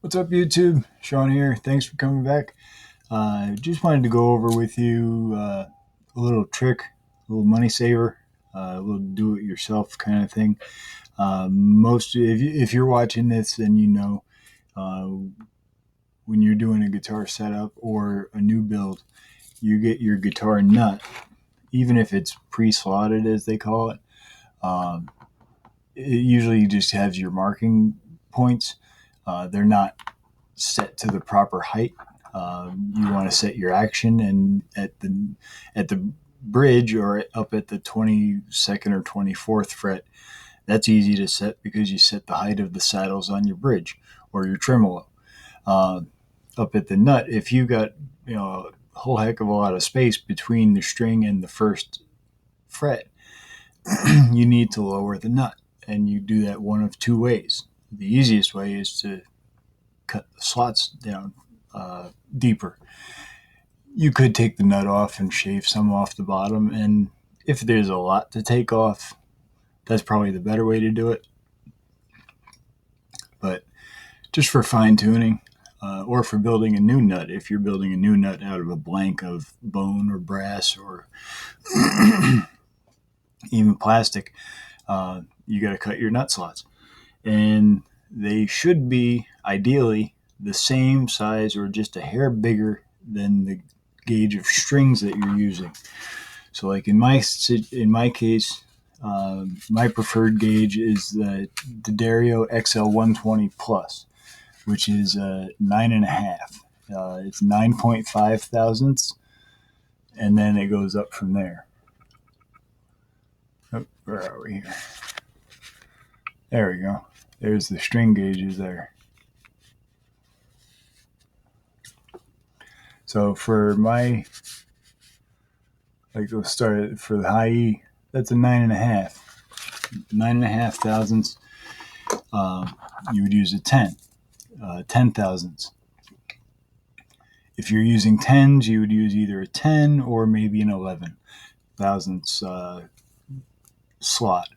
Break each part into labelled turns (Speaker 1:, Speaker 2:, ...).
Speaker 1: What's up, YouTube? Sean here. Thanks for coming back. Just wanted to go over with you a little trick, a little money saver, a little do-it-yourself kind of thing. If you're watching this, then you know uh, when you're doing a guitar setup or a new build, you get your guitar nut, even if it's pre-slotted as they call it. Um, it usually just has your marking points. They're not set to the proper height. You want to set your action, and at the bridge or up at the 22nd or 24th fret, that's easy to set because you set the height of the saddles on your bridge or your tremolo. Uh, Up at the nut, if you got a whole heck of a lot of space between the string and the first fret, you need to lower the nut, and you do that one of two ways. The easiest way is to cut the slots down deeper. You could take the nut off and shave some off the bottom, and if there's a lot to take off, that's probably the better way to do it. But just for fine tuning, or for building a new nut, if you're building a new nut out of a blank of bone or brass or even plastic, you got to cut your nut slots, and they should be ideally the same size or just a hair bigger than the gauge of strings that you're using. So, like in my case, my preferred gauge is the Dario XL 120 Plus, which is 9.5. It's 9.5 thousandths, and then it goes up from there. Oh, where are we here? There we go. There's the string gauges there. So for my, let's start for the high E, that's a 9.5 thousandths. You would use a 10 thousandths. If you're using tens, you would use either a 10 or maybe an 11 thousandths slot.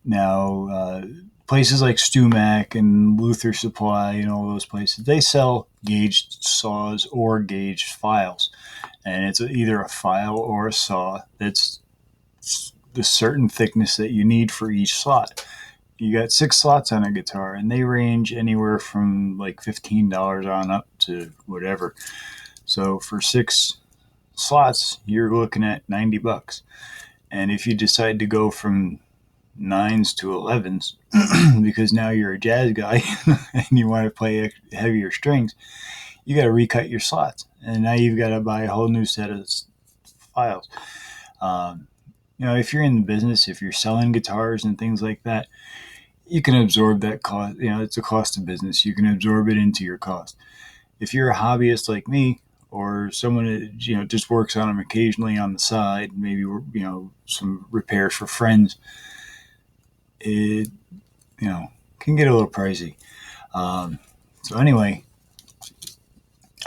Speaker 1: Now, places like StewMac and Luthier Supply and all those places, they sell gauged saws or gauged files. And it's either a file or a saw that's the certain thickness that you need for each slot. You got 6 slots on a guitar, and they range anywhere from like $15 on up to whatever. So for 6 slots, you're looking at $90. And if you decide to go from 9s to 11s, because now you're a jazz guy and you want to play heavier strings, you got to recut your slots, and now you've got to buy a whole new set of files. If you're in the business, if you're selling guitars and things like that, you can absorb that cost. It's a cost of business. You can absorb it into your cost. If you're a hobbyist like me, or someone that just works on them occasionally on the side, maybe some repairs for friends, it can get a little pricey. So anyway,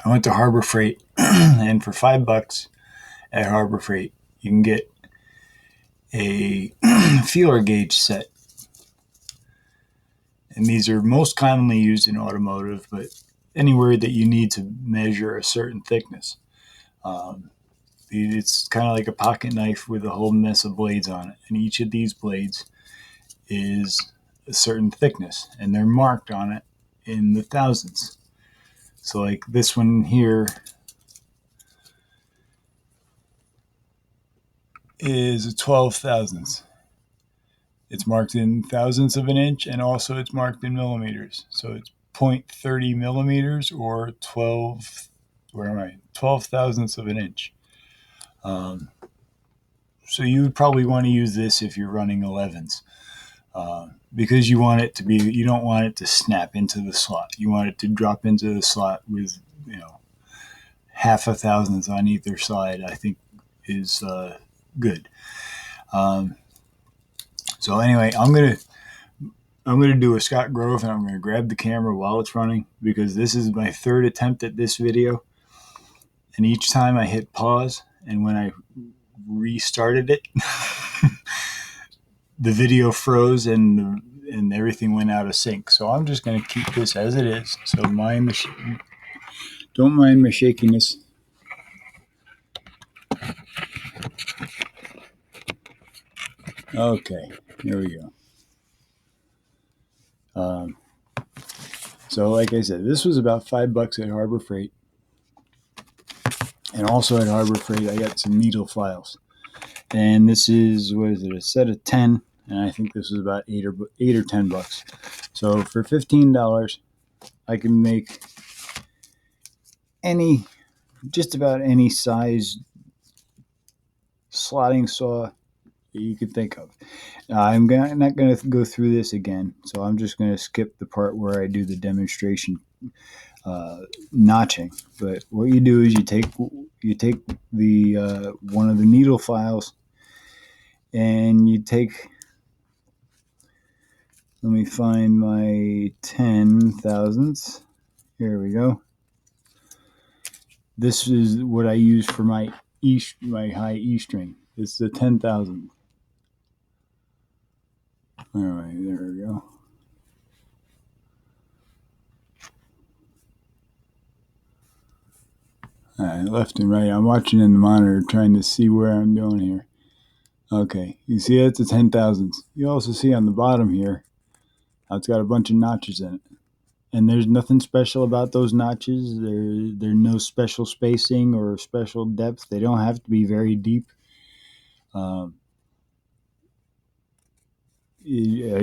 Speaker 1: I went to Harbor Freight, and for $5 at Harbor Freight, you can get a feeler gauge set. And these are most commonly used in automotive, but anywhere that you need to measure a certain thickness. It's kind of like a pocket knife with a whole mess of blades on it, and each of these blades is a certain thickness, and they're marked on it in the thousandths. So like this one here is a 12 thousandths. It's marked in thousandths of an inch, and also it's marked in millimeters. So it's 0.30 millimeters, or 12 thousandths of an inch. So you would probably want to use this if you're running 11s, because you don't want it to snap into the slot. You want it to drop into the slot with half a thousandth on either side, I think is good. So anyway, I'm gonna do a Scott Grove, and I'm gonna grab the camera while it's running, because this is my 3rd attempt at this video, and each time I hit pause, and when I restarted it, the video froze, and and everything went out of sync. So I'm just going to keep this as it is. So don't mind my shakiness. Okay, here we go. So like I said, this was about $5 at Harbor Freight. And also at Harbor Freight, I got some needle files. And this is, what is it, a set of 10. And I think this was about $8 or $10. So for $15, I can make just about any size slotting saw that you could think of. I'm not going to go through this again, so I'm just going to skip the part where I do the demonstration notching. But what you do is you take the one of the needle files, and you take. Let me find my 10 thousandths. Here we go. This is what I use for my high E string. It's the 10,000. All right, there we go. All right, left and right. I'm watching in the monitor, trying to see where I'm doing here. Okay, you see that's a 10 thousandths. You also see on the bottom here, it's got a bunch of notches in it. And there's nothing special about those notches. They're no special spacing or special depth. They don't have to be very deep. I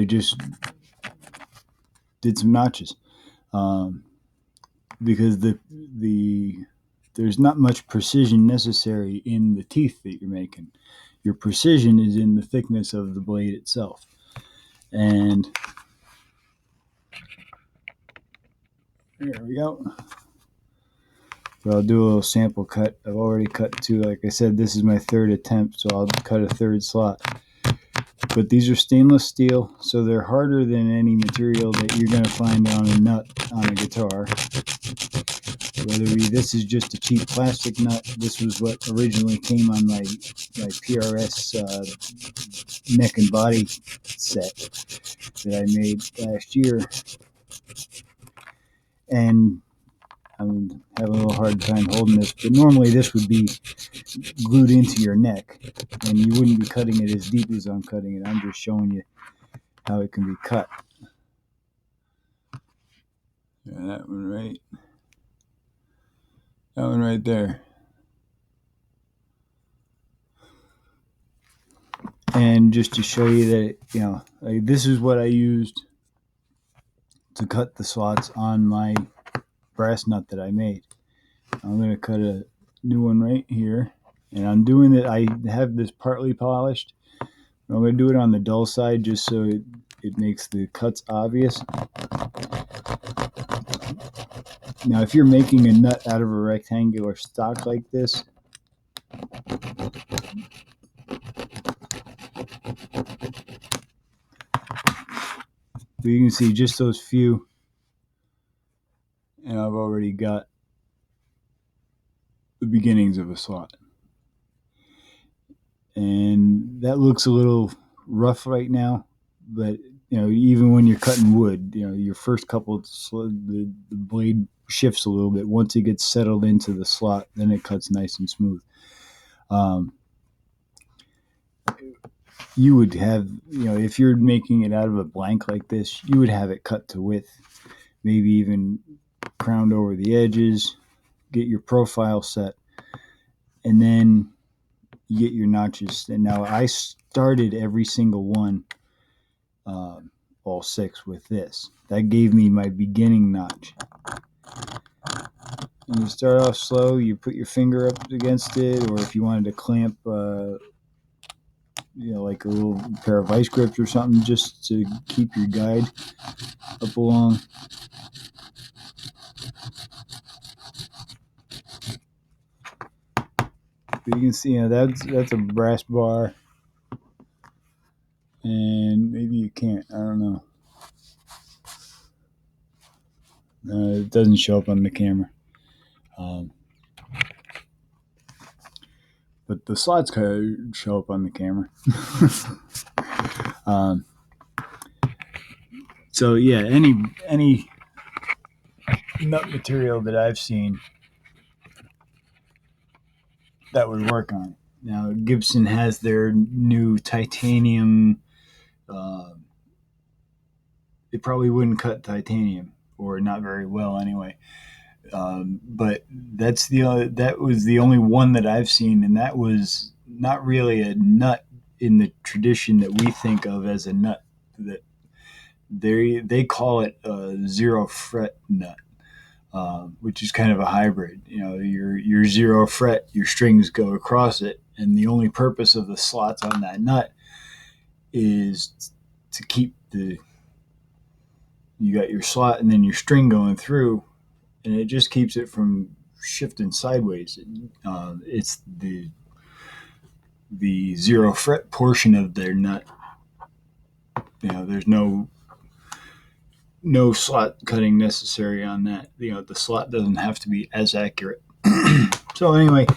Speaker 1: just did some notches because there's not much precision necessary in the teeth that you're making. Your precision is in the thickness of the blade itself. And there we go. So I'll do a little sample cut. I've already cut two. Like I said, this is my third attempt, so I'll cut a third slot. But these are stainless steel, so they're harder than any material that you're going to find on a nut on a guitar. This is just a cheap plastic nut. This was what originally came on my PRS neck and body set that I made last year. And I'm having a little hard time holding this, but normally this would be glued into your neck, and you wouldn't be cutting it as deep as I'm cutting it. I'm just showing you how it can be cut. Yeah, that one right there. And just to show you that, this is what I used to cut the slots on my brass nut that I made. I'm going to cut a new one right here. And I'm doing it, I have this partly polished. I'm going to do it on the dull side just so it makes the cuts obvious. Now, if you're making a nut out of a rectangular stock like this, you can see just those few, and I've already got the beginnings of a slot. And that looks a little rough right now, but even when you're cutting wood, your first couple, the blade shifts a little bit. Once it gets settled into the slot, then it cuts nice and smooth. You would have, if you're making it out of a blank like this, you would have it cut to width, maybe even crowned over the edges, get your profile set, and then you get your notches. And now I started every single one, all 6 with this. That gave me my beginning notch. And you start off slow, you put your finger up against it, or if you wanted to clamp like a little pair of vice grips or something, just to keep your guide up along. But you can see, that's a brass bar, and maybe you can't. I don't know. It doesn't show up on the camera. But the slots kind of show up on the camera. So yeah, any nut material that I've seen that would work on it. Now Gibson has their new titanium. It probably wouldn't cut titanium, or not very well anyway. But that was the only one that I've seen, and that was not really a nut in the tradition that we think of as a nut. That they call it a zero fret nut, which is kind of a hybrid. You know, your zero fret, your strings go across it, and the only purpose of the slots on that nut is to keep the you got your slot and then your string going through, and it just keeps it from shifting sideways. It's the zero fret portion of their nut. You know, there's no slot cutting necessary on that. You know, the slot doesn't have to be as accurate. So anyway,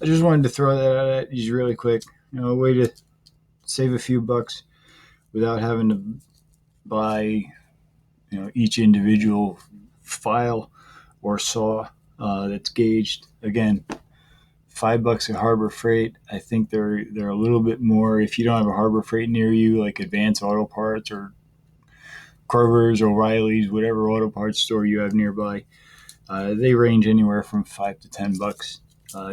Speaker 1: I just wanted to throw that out at you really quick. You know, a way to save a few bucks without having to buy, you know, each individual file or saw that's gauged. Again, $5 at Harbor Freight. I think they're a little bit more if you don't have a Harbor Freight near you, like Advance Auto Parts or Kroger's, O'Reilly's, whatever auto parts store you have nearby. They range anywhere from $5 to $10.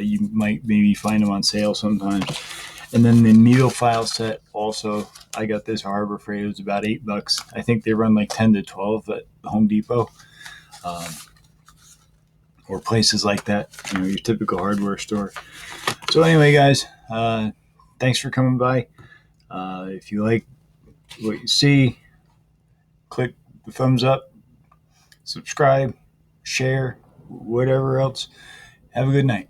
Speaker 1: You might maybe find them on sale sometimes. And then the needle file set also, I got this Harbor Freight. It was about $8. I think they run like 10 to 12 at Home Depot. Or places like that, you know, your typical hardware store. So anyway, guys, thanks for coming by. If you like what you see, click the thumbs up, subscribe, share, whatever else. Have a good night.